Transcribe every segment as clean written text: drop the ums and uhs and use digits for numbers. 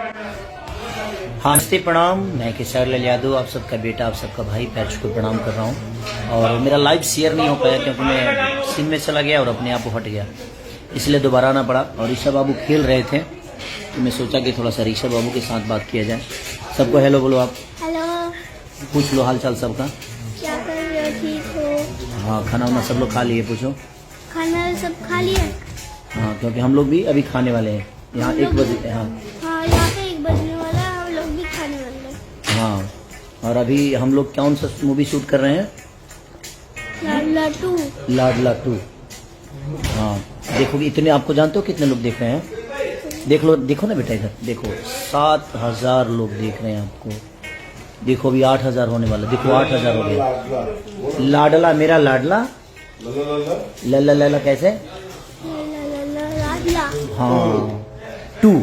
हाँ नमस्ते, प्रणाम। मैं किशोर लाल यादव, आप सबका बेटा, आप सबका भाई, पैर छू को प्रणाम कर रहा हूँ। और मेरा लाइव शेयर नहीं हो पाया क्योंकि मैं सीन में चला गया और अपने आप हट गया, इसलिए दोबारा आना पड़ा। और ऋषभ बाबू खेल रहे थे तो मैं सोचा कि थोड़ा सा ऋषभ बाबू के साथ बात किया जाए। सबको हेलो बोलो आप। हेलो। पूछ लो हाल चाल सबका। क्या कर रहे हो? ठीक हो? हाँ, खाना वाना सब लोग खा लिए? पूछो। खाना सब खा लिया? हाँ, क्योंकि हम लोग भी अभी खाने वाले हैं। यहाँ 1 बजे। हाँ हाँ, यहाँ पे 1 बजने वाला है, हम लोग भी खाने वाले हैं। हाँ, और अभी हम लोग कौन सा मूवी शूट कर रहे हैं? लाडला 2। लाडला 2। हाँ, देखो इतने, आपको जानते हो कितने लोग देख रहे हैं? देख लो, देखो ना बेटा, इधर देखो 7000 लोग देख रहे हैं आपको। देखो अभी 8000 होने वाला, देखो 8000 हो गया। लाडला मेरा लाडला, लल्ला लल्ला कैसे? लाडला। हाँ 2।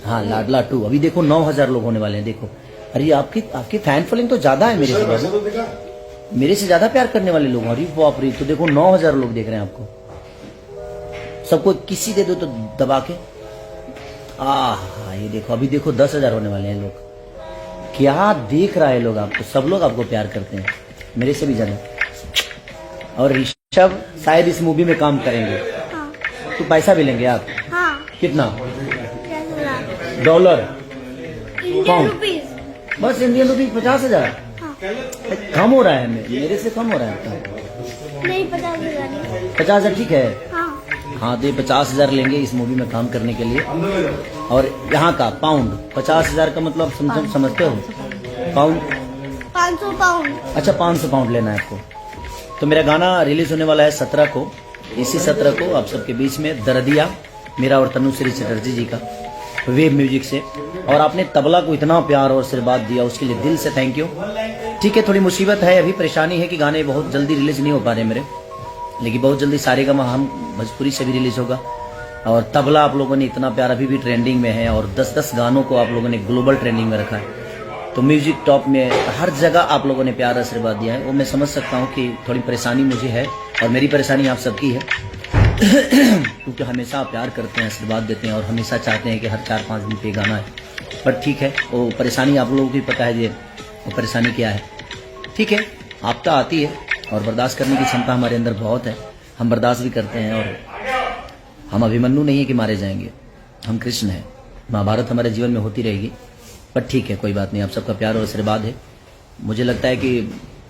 हाँ लाडला 2। अभी देखो 9000 लोग होने वाले हैं। देखो, अरे आपकी फैन फॉलोइंग तो ज्यादा है मेरे से, मेरे से ज्यादा प्यार करने वाले लोग। अरे बाप रे, तो देखो 9000 लोग देख रहे हैं आपको। सबको किसी दे दो तो दबा के। ये देखो, अभी देखो 10,000 होने वाले हैं लोग। क्या देख रहा है लोग आपको, सब लोग आपको प्यार करते हैं, मेरे से भी ज्यादा। और ऋषभ शायद इस मूवी में काम करेंगे। हाँ। तो पैसा भी लेंगे आप? हाँ। कितना? $10,000। $? पाउंड? बस इंडियन रुपीज 50,000। हाँ। कम हो रहा है, मेरे से कम हो रहा है। नहीं, 50,000। 50,000 ठीक है। हाँ। हाँ, तो ये 50,000 लेंगे इस मूवी में काम करने के लिए। और यहाँ का पाउंड 50,000 का मतलब समझते हो? Pound 500 pound. अच्छा, 500 पाउंड लेना है आपको। तो मेरा गाना रिलीज होने वाला है 17 को। इसी 17 को आप सबके बीच में दर्दिया, मेरा और तनुश्री चटर्जी जी का, वेब म्यूजिक से। और आपने तबला को इतना प्यार और आशीर्वाद दिया, उसके लिए दिल से थैंक यू। ठीक है, थोड़ी मुसीबत है, अभी परेशानी है कि गाने बहुत जल्दी रिलीज नहीं हो पा रहे मेरे, लेकिन बहुत जल्दी सारेगामा हम भोजपुरी से भी रिलीज होगा। और तबला आप लोगों ने इतना प्यार, अभी भी ट्रेंडिंग में है। और 10-10 गानों को आप लोगों ने ग्लोबल ट्रेंडिंग में रखा है। तो म्यूजिक टॉप में हर जगह आप लोगों ने प्यार आशीर्वाद दिया है। वो मैं समझ सकता हूँ कि थोड़ी परेशानी मुझे है, और मेरी परेशानी आप सबकी है। क्योंकि हमेशा आप प्यार करते हैं, आशीर्वाद देते हैं, और हमेशा चाहते हैं कि हर 4-5 दिन पे गाना है। पर ठीक है, वो परेशानी आप लोगों को भी पता है, ये वो परेशानी क्या है। ठीक है, आपदा आती है और बर्दाश्त करने की क्षमता हमारे अंदर बहुत है। हम बर्दाश्त भी करते हैं, और हम अभिमन्यु नहीं है कि मारे जाएंगे, हम कृष्ण हैं। महाभारत हमारे जीवन में होती रहेगी। पर ठीक है, कोई बात नहीं, आप सबका प्यार और आशीर्वाद है। मुझे लगता है कि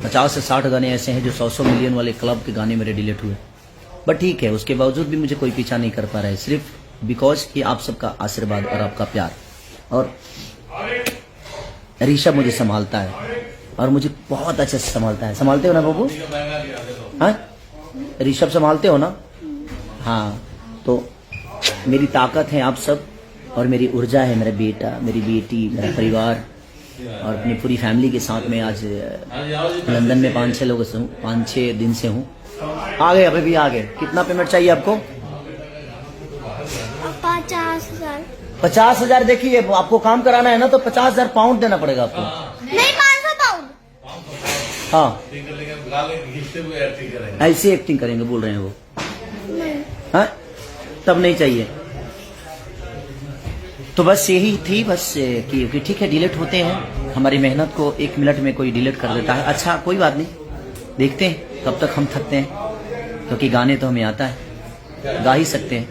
50 से 60 गाने ऐसे हैं जो 100 मिलियन वाले क्लब के गाने मेरे डिलीट हुए। बट ठीक है, उसके बावजूद भी मुझे कोई पीछा नहीं कर पा रहा है, सिर्फ बिकॉज कि आप सबका आशीर्वाद और आपका प्यार। और ऋषभ मुझे संभालता है, और मुझे बहुत अच्छे से संभालता है। संभालते हो ना बाबू? हाँ, ऋषभ संभालते हो ना? हाँ, तो मेरी ताकत है आप सब, और मेरी ऊर्जा है मेरा बेटा, मेरी बेटी, मेरा परिवार, और अपनी पूरी फैमिली के साथ में आज लंदन में 5-6 दिन से हूँ। आ गए, अभी भी आ गए। कितना पेमेंट चाहिए आपको? 50,000। 50,000। देखिए, आपको काम कराना है ना, तो 50,000 पाउंड देना पड़ेगा आपको। नहीं, 500 पाउंड। हाँ, ऐसी एक्टिंग करेंगे बोल रहे हैं वो। हाँ, तब नहीं चाहिए। तो बस यही थी, बस कि ठीक है, डिलीट होते हैं। हमारी मेहनत को 1 मिनट में कोई डिलीट कर देता है। अच्छा, कोई बात नहीं, देखते हैं कब तक हम थकते हैं, क्योंकि गाने तो हमें आता है, गा ही सकते हैं।